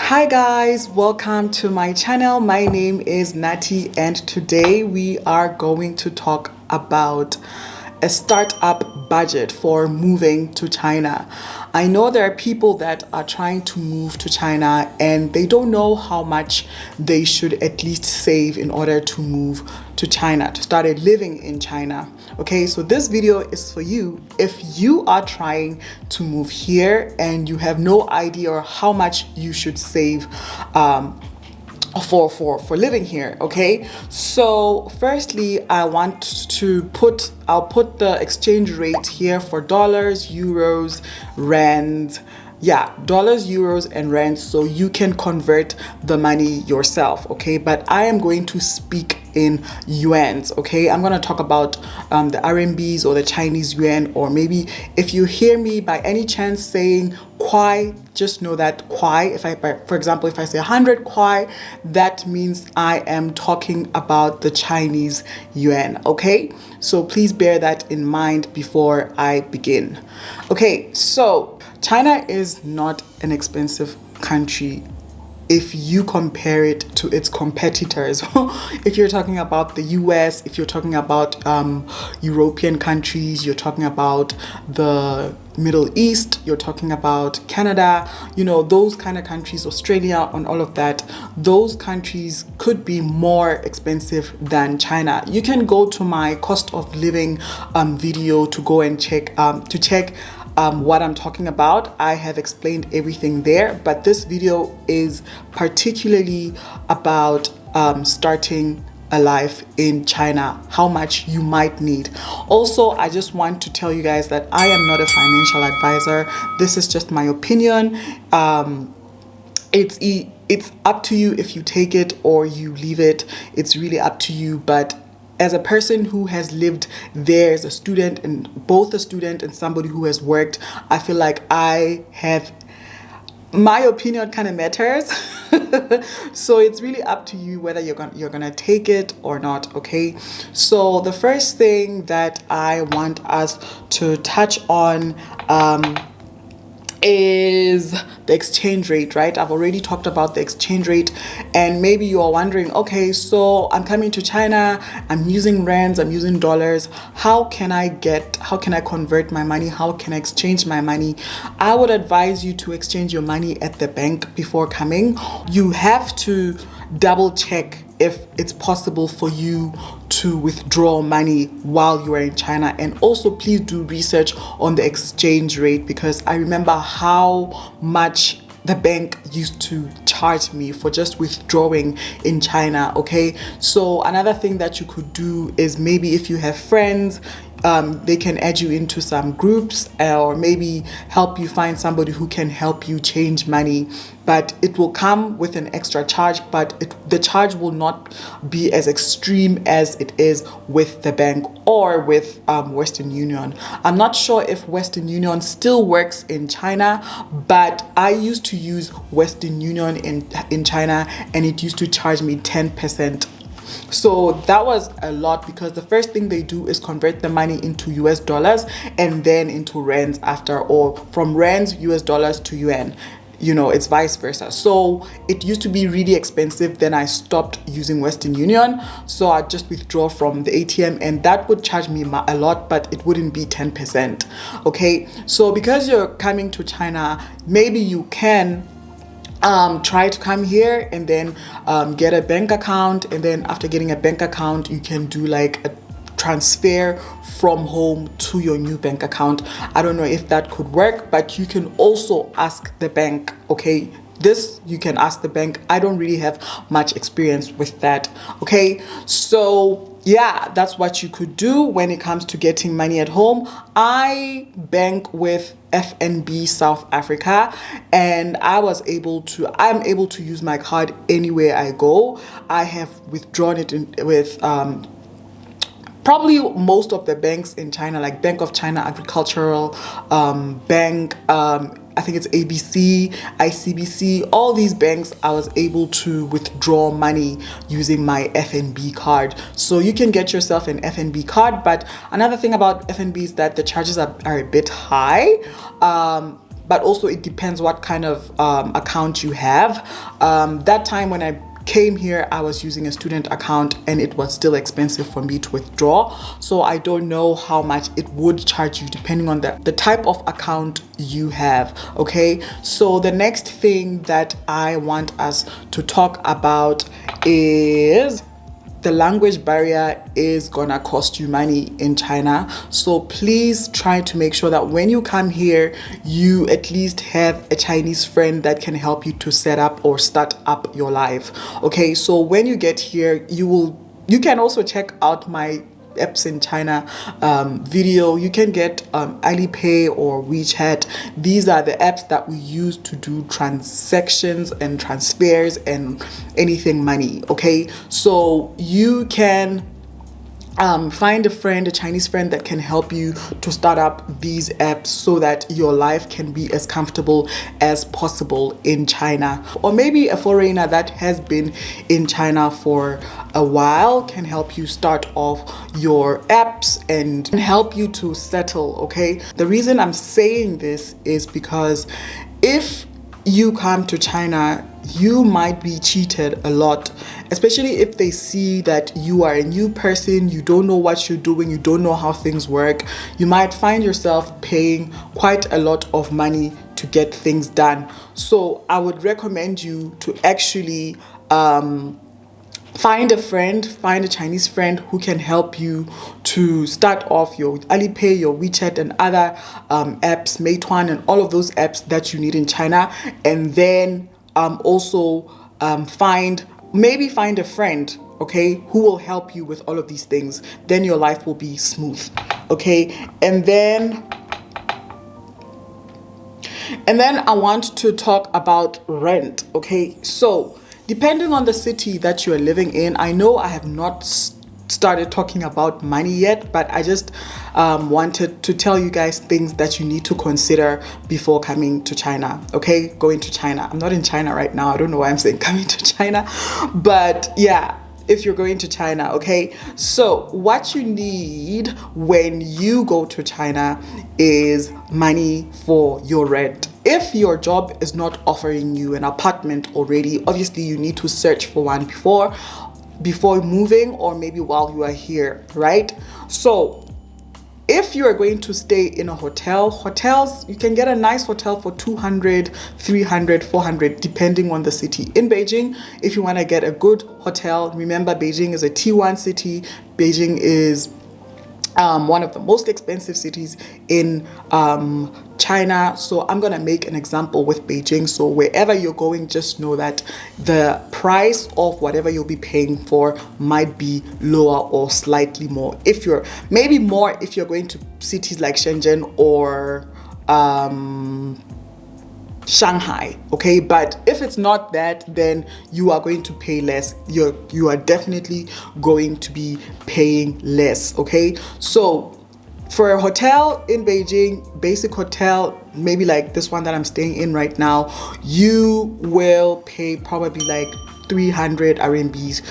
Hi guys, welcome to my channel. My name is Nati and today we are going to talk about a startup budget for moving to China. I know there are people that are trying to move to China and they don't know how much they should at least save in order to move to China, to start living in China. Okay, so this video is for you if you are trying to move here and you have no idea how much you should save for living here. Okay, so firstly I'll put the exchange rate here for dollars, euros, rand. Yeah, dollars, euros, and rands, so you can convert the money yourself. Okay, but I am going to speak in yuans. Okay, I'm going to talk about the RMBs or the Chinese yuan, or maybe if you hear me by any chance saying kwai, just know that kwai, for example, if I say 100 kwai, that means I am talking about the Chinese yuan. Okay, so please bear that in mind before I begin. Okay, so China is not an expensive country if you compare it to its competitors. If you're talking about the US, if you're talking about European countries, you're talking about the Middle East, you're talking about Canada, you know, those kind of countries, Australia and all of that, those countries could be more expensive than China. You can go to my cost of living video to go and check what I'm talking about. I have explained everything there, but this video is particularly about starting a life in China, how much you might need. Also, I just want to tell you guys that I am not a financial advisor. This is just my opinion. It's up to you if you take it or you leave it. It's really up to you, but as a person who has lived there as a student, and both a student and somebody who has worked, I feel like my opinion kind of matters. So it's really up to you whether you're gonna take it or not. Okay, so the first thing that I want us to touch on is the exchange rate, right? I've already talked about the exchange rate, and maybe you are wondering, okay, so I'm coming to China, I'm using rands, I'm using dollars, how can I convert my money, how can I exchange my money? I would advise you to exchange your money at the bank before coming. You have to double check if it's possible for you to withdraw money while you are in China, and also please do research on the exchange rate, because I remember how much the bank used to charge me for just withdrawing in China. Okay, so another thing that you could do is maybe if you have friends, they can add you into some groups, or maybe help you find somebody who can help you change money, but it will come with an extra charge, but the charge will not be as extreme as it is with the bank or with Western Union. I'm not sure if Western Union still works in China, but I used to use Western Union in China, and it used to charge me 10%. So that was a lot, because the first thing they do is convert the money into US dollars and then into rands after, or from rands, US dollars to yuan. You know, it's vice versa. So it used to be really expensive. Then I stopped using Western Union. So I just withdraw from the ATM, and that would charge me a lot, but it wouldn't be 10%. Okay. So because you're coming to China, maybe you can try to come here and then get a bank account, and then after getting a bank account you can do like a transfer from home to your new bank account. I don't know if that could work, but you can also ask the bank. Okay, this you can ask the bank. I don't really have much experience with that. Okay, so yeah, that's what you could do when it comes to getting money at home. I bank with FNB South Africa, and I'm able to use my card anywhere I go. I have withdrawn it with probably most of the banks in China, like Bank of China Agricultural Bank, I think it's ABC, ICBC, all these banks, I was able to withdraw money using my FNB card. So you can get yourself an FNB card, but another thing about FNB is that the charges are a bit high. but also it depends what kind of account you have. That time when I came here, I was using a student account and it was still expensive for me to withdraw. So I don't know how much it would charge you depending on the type of account you have. Okay, so the next thing that I want us to talk about is the language barrier is gonna cost you money in China. So please try to make sure that when you come here, you at least have a Chinese friend that can help you to set up or start up your life. Okay, so when you get here, you can also check out my apps in China video. You can get Alipay or WeChat. These are the apps that we use to do transactions and transfers and anything money. Okay, so you can find a friend, a Chinese friend that can help you to start up these apps so that your life can be as comfortable as possible in China. Or maybe a foreigner that has been in China for a while can help you start off your apps and help you to settle. Okay, the reason I'm saying this is because if you come to China, you might be cheated a lot, especially if they see that you are a new person, you don't know what you're doing, you don't know how things work. You might find yourself paying quite a lot of money to get things done. So I would recommend you to actually find a Chinese friend who can help you to start off your Alipay, your WeChat, and other apps, Meituan, and all of those apps that you need in China. And then also find a friend, okay, who will help you with all of these things. Then your life will be smooth, okay? And then I want to talk about rent, okay? So depending on the city that you are living in, I know I have not started talking about money yet, but I just wanted to tell you guys things that you need to consider before coming to China, okay? Going to China. I'm not in China right now. I don't know why I'm saying coming to China, but yeah, if you're going to China, okay? So what you need when you go to China is money for your rent. If your job is not offering you an apartment already, obviously you need to search for one before moving, or maybe while you are here, right? So if you are going to stay in a hotels, you can get a nice hotel for 200, 300, 400, depending on the city. In Beijing, if you want to get a good hotel, remember Beijing is a T1 city. Beijing is one of the most expensive cities in China. So I'm gonna make an example with Beijing. So wherever you're going, just know that the price of whatever you'll be paying for might be lower or slightly more. If you're going to cities like Shenzhen or Shanghai, okay? But if it's not that, then you are going to pay less. You are definitely going to be paying less, okay? So for a hotel in Beijing, basic hotel, maybe like this one that I'm staying in right now, you will pay probably like 300 RMBs.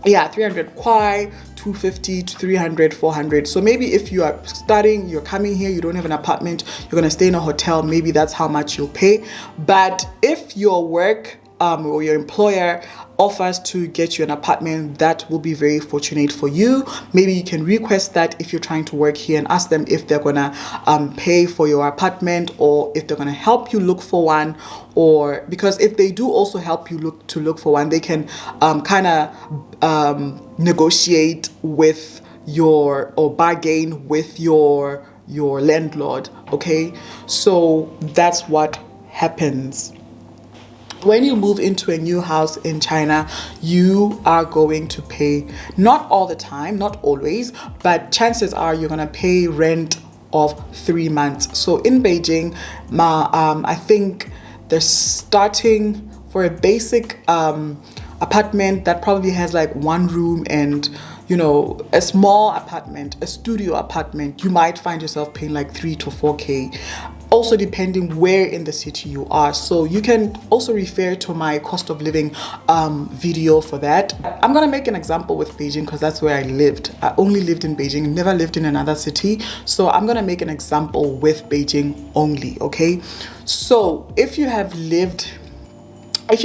300 kwai, 250 to 300, 400. So maybe if you are studying, you're coming here, you don't have an apartment, you're gonna stay in a hotel, maybe that's how much you'll pay. But if your work or your employer offers to get you an apartment, that will be very fortunate for you. Maybe you can request that if you're trying to work here and ask them if they're gonna pay for your apartment, or if they're gonna help you look for one, or because if they do also help you look for one, they can negotiate with or bargain with your landlord, okay? So that's what happens. When you move into a new house in China, you are going to pay, not all the time, not always, but chances are you're gonna pay rent of 3 months. So in Beijing, I think they're starting for a basic apartment that probably has like one room and a small apartment, a studio apartment, you might find yourself paying like 3 to 4K. also depending where in the city you are. So you can also refer to my cost of living video for that. I'm gonna make an example with Beijing because that's where I lived. I only lived in Beijing, never lived in another city. So I'm gonna make an example with Beijing only, okay? So if you're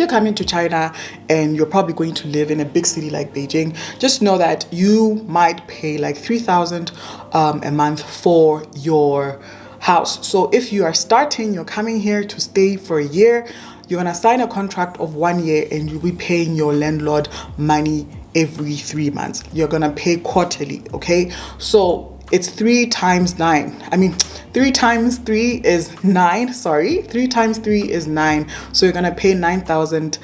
coming to China and you're probably going to live in a big city like Beijing, just know that you might pay like 3,000 a month for your house. So if you are you're coming here to stay for a year, you're gonna sign a contract of 1 year and you'll be paying your landlord money every 3 months. You're gonna pay quarterly, okay? So it's 3 times 9. I mean, 3 times 3 is 9. Sorry, 3 times 3 is 9. So you're gonna pay 9,000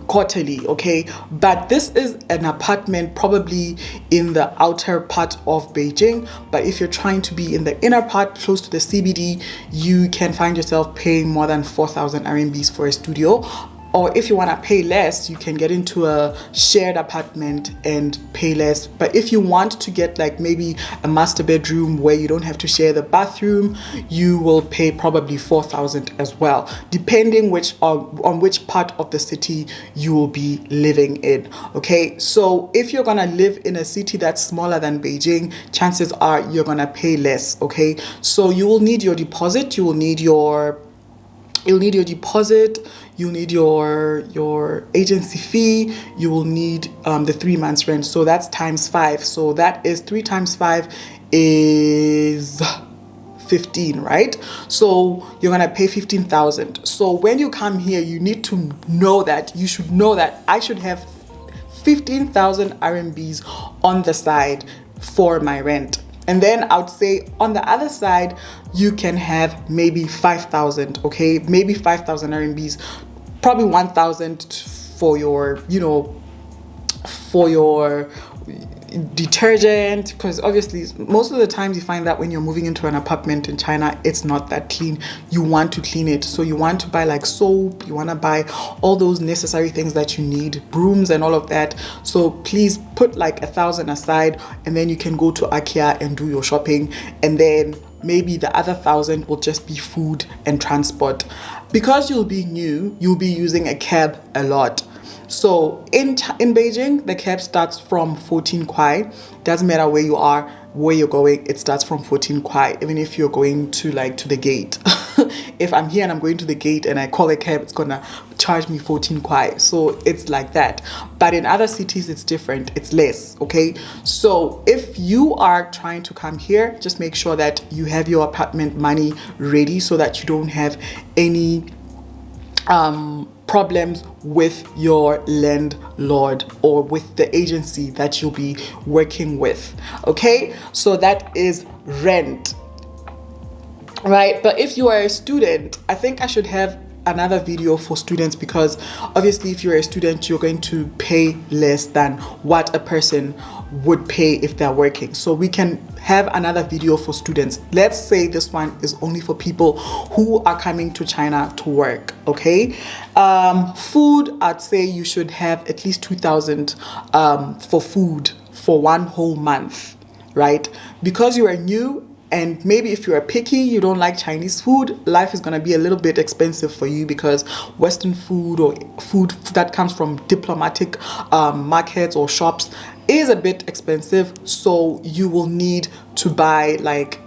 quarterly, okay? But this is an apartment probably in the outer part of Beijing. But if you're trying to be in the inner part, close to the CBD, you can find yourself paying more than 4,000 RMBs for a studio. Or if you want to pay less, you can get into a shared apartment and pay less. But if you want to get like maybe a master bedroom where you don't have to share the bathroom, you will pay probably 4,000 as well, depending on which part of the city you will be living in. Okay, so if you're gonna live in a city that's smaller than Beijing, chances are you're gonna pay less. Okay, so you will need your deposit. You'll need your deposit, you'll need your agency fee, you will need the 3 months rent. So that's times 5. So that is 3 times 5 is 15, right? So you're gonna pay 15,000. So when you come here, you should know that I should have 15,000 RMBs on the side for my rent. And then I would say on the other side, you can have maybe 5,000, okay? Maybe 5,000 RMBs, probably 1,000 for your detergent, because obviously most of the times you find that when you're moving into an apartment in China, it's not that clean. You want to clean it, so you want to buy like soap, you want to buy all those necessary things that you need, brooms and all of that. So please put like 1,000 aside, and then you can go to IKEA and do your shopping, and then maybe the other 1,000 will just be food and transport. Because you'll be new, you'll be using a cab a lot. So in Beijing, the cab starts from 14 kwai. Doesn't matter where you are, where you're going, it starts from 14 kwai, even if you're going to the gate. If I'm here and I'm going to the gate and I call a cab, it's gonna charge me 14 kwai. So it's like that. But in other cities, it's different. It's less, okay? So if you are trying to come here, just make sure that you have your apartment money ready so that you don't have any problems with your landlord or with the agency that you'll be working with. Okay, so that is rent, right? But if you are a student, I think I should have another video for students, because obviously if you're a student, you're going to pay less than what a person would pay if they're working. So we can have another video for students. Let's say this one is only for people who are coming to China to work, okay? Food, I'd say you should have at least 2,000 for food for 1 whole month, right? Because you are new, and maybe if you're picky, you don't like Chinese food, life is going to be a little bit expensive for you, because Western food or food that comes from diplomatic markets or shops is a bit expensive. So you will need to buy like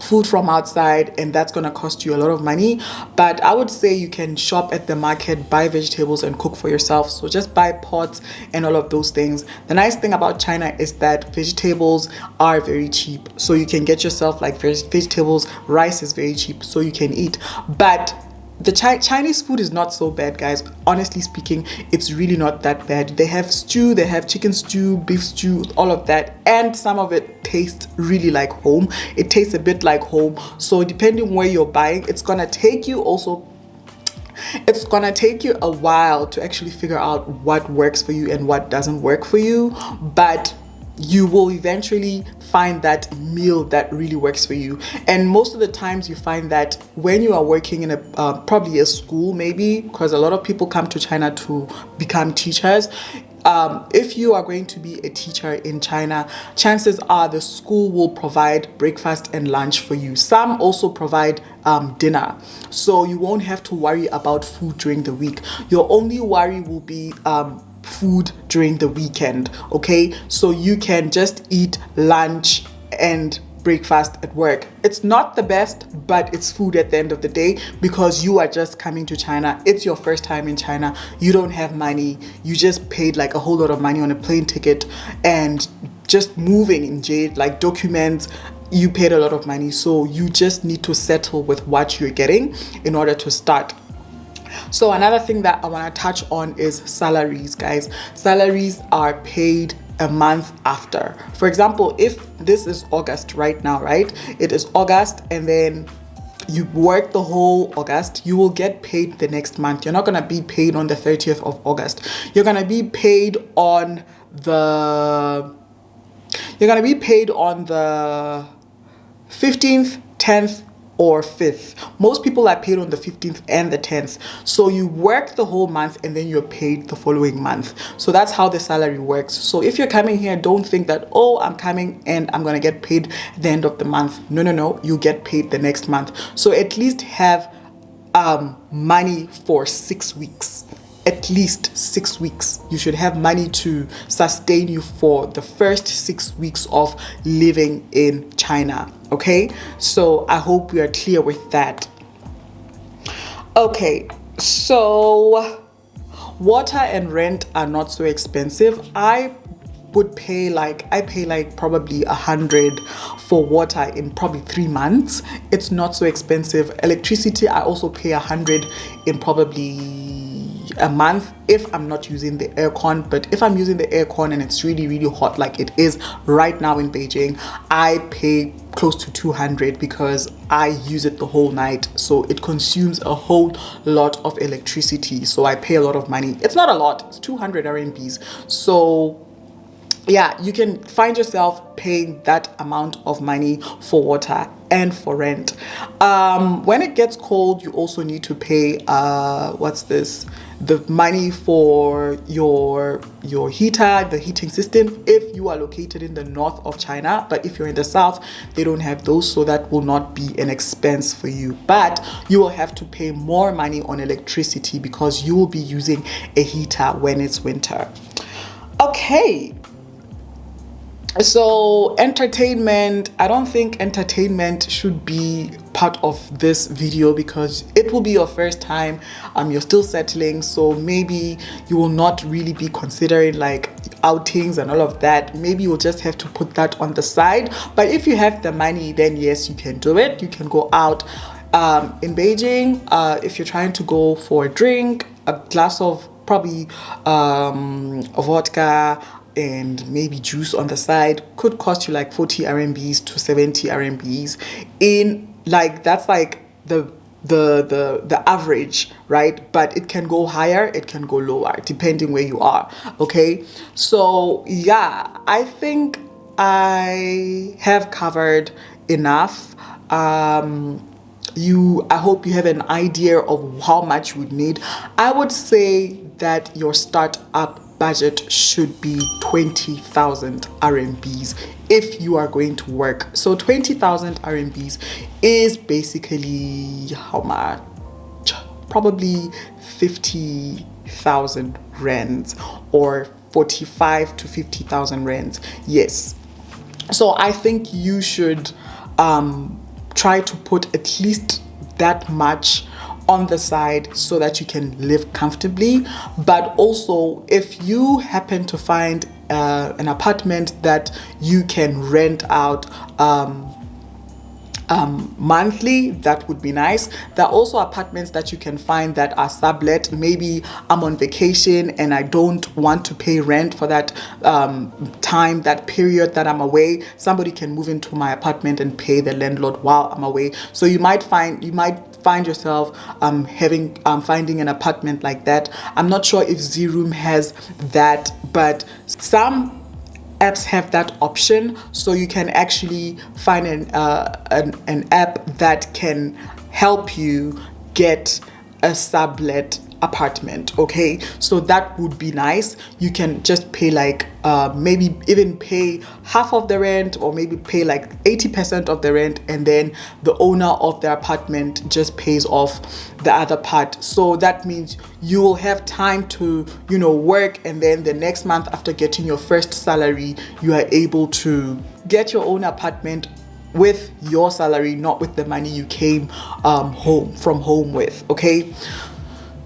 food from outside, and that's going to cost you a lot of money. But I would say you can shop at the market, buy vegetables and cook for yourself. So just buy pots and all of those things. The nice thing about China is that vegetables are very cheap, so you can get yourself like vegetables. Rice is very cheap, so you can eat. But the Chinese food is not so bad, guys. Honestly speaking, it's really not that bad. They have stew, they have chicken stew, beef stew, all of that. And some of it tastes really like home. It tastes a bit like home. So depending where you're buying, it's gonna take you a while to actually figure out what works for you and what doesn't work for you. But you will eventually find that meal that really works for you. And most of the times you find that when you are working in probably a school, maybe, because a lot of people come to China to become teachers, if you are going to be a teacher in China, chances are the school will provide breakfast and lunch for you. Some also provide dinner, so you won't have to worry about food during the week. Your only worry will be food during the weekend. Okay, so you can just eat lunch and breakfast at work. It's not the best, but it's food at the end of the day, because you are just coming to China. It's your first time in China. You don't have money. You just paid like a whole lot of money on a plane ticket, and just moving in Jade, like documents, you paid a lot of money. So you just need to settle with what you're getting in order to start. So another thing that I want to touch on is salaries, guys. Salaries are paid a month after. For example, if this is August right now, right? It is August, and then you work the whole August, you will get paid the next month. You're not going to be paid on the 30th of August. You're going to be paid on the 15th, 10th, or 5th. Most people are paid on the 15th and the 10th. So you work the whole month and then you're paid the following month. So that's how the salary works. So if you're coming here, don't think that, oh, I'm coming and I'm going to get paid at the end of the month. No. You get paid the next month. So at least have money for 6 weeks. At least 6 weeks. You should have money to sustain you for the first 6 weeks of living in China. Okay, so I hope we are clear with that. Okay, so water and rent are not so expensive. I pay like probably 100 for water in probably 3 months. It's not so expensive. Electricity, I also pay 100 in probably a month if I'm not using the aircon. But if I'm using the aircon and it's really, really hot like it is right now in Beijing, I pay close to 200 because I use it the whole night. So it consumes a whole lot of electricity. So I pay a lot of money. It's not a lot. It's 200 RMBs. So yeah, you can find yourself paying that amount of money for water and for rent. When it gets cold, you also need to pay the money for your heater, the heating system, if you are located in the north of China. But if you're in the south, they don't have those, so that will not be an expense for you. But you will have to pay more money on electricity because you will be using a heater when it's winter. Okay. So entertainment, I don't think entertainment should be part of this video because it will be your first time. You're still settling, so maybe you will not really be considering like outings and all of that. Maybe you'll just have to put that on the side. But if you have the money, then yes, you can do it. You can go out in Beijing. If you're trying to go for a drink, a glass of probably a vodka and maybe juice on the side could cost you like 40 RMBs to 70 RMBs. In like, that's like the average, right? But it can go higher, it can go lower depending where you are. Okay, so yeah, I think I have covered enough. I hope you have an idea of how much you would need. I would say that your startup budget should be 20,000 RMBs if you are going to work. So 20,000 RMBs is basically how much? Probably 50,000 rands or 45 to 50,000 rands. Yes. So I think you should try to put at least that much on the side so that you can live comfortably. But also, if you happen to find an apartment that you can rent out monthly, that would be nice. There are also apartments that you can find that are sublet. Maybe I'm on vacation and I don't want to pay rent for that time, that period that I'm away. Somebody can move into my apartment and pay the landlord while I'm away. So you might find yourself finding an apartment like that. I'm not sure if Zroom has that, but some apps have that option, so you can actually find an app that can help you get a sublet apartment. Okay, so that would be nice. You can just pay like maybe even pay half of the rent, or maybe pay like 80% of the rent, and then the owner of the apartment just pays off the other part. So that means you will have time to, you know, work, and then the next month after getting your first salary, you are able to get your own apartment with your salary, not with the money you came from home with. Okay,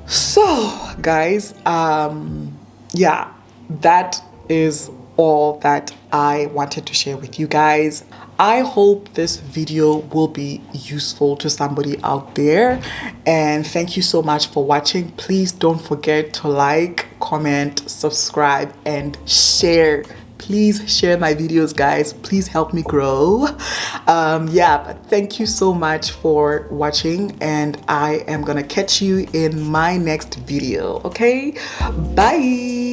so guys, yeah, that is all that I wanted to share with you guys. I hope this video will be useful to somebody out there, and thank you so much for watching. Please don't forget to like, comment, subscribe, and share. Please share my videos, guys. Please help me grow. Yeah, but thank you so much for watching, and I am gonna catch you in my next video. Okay, bye.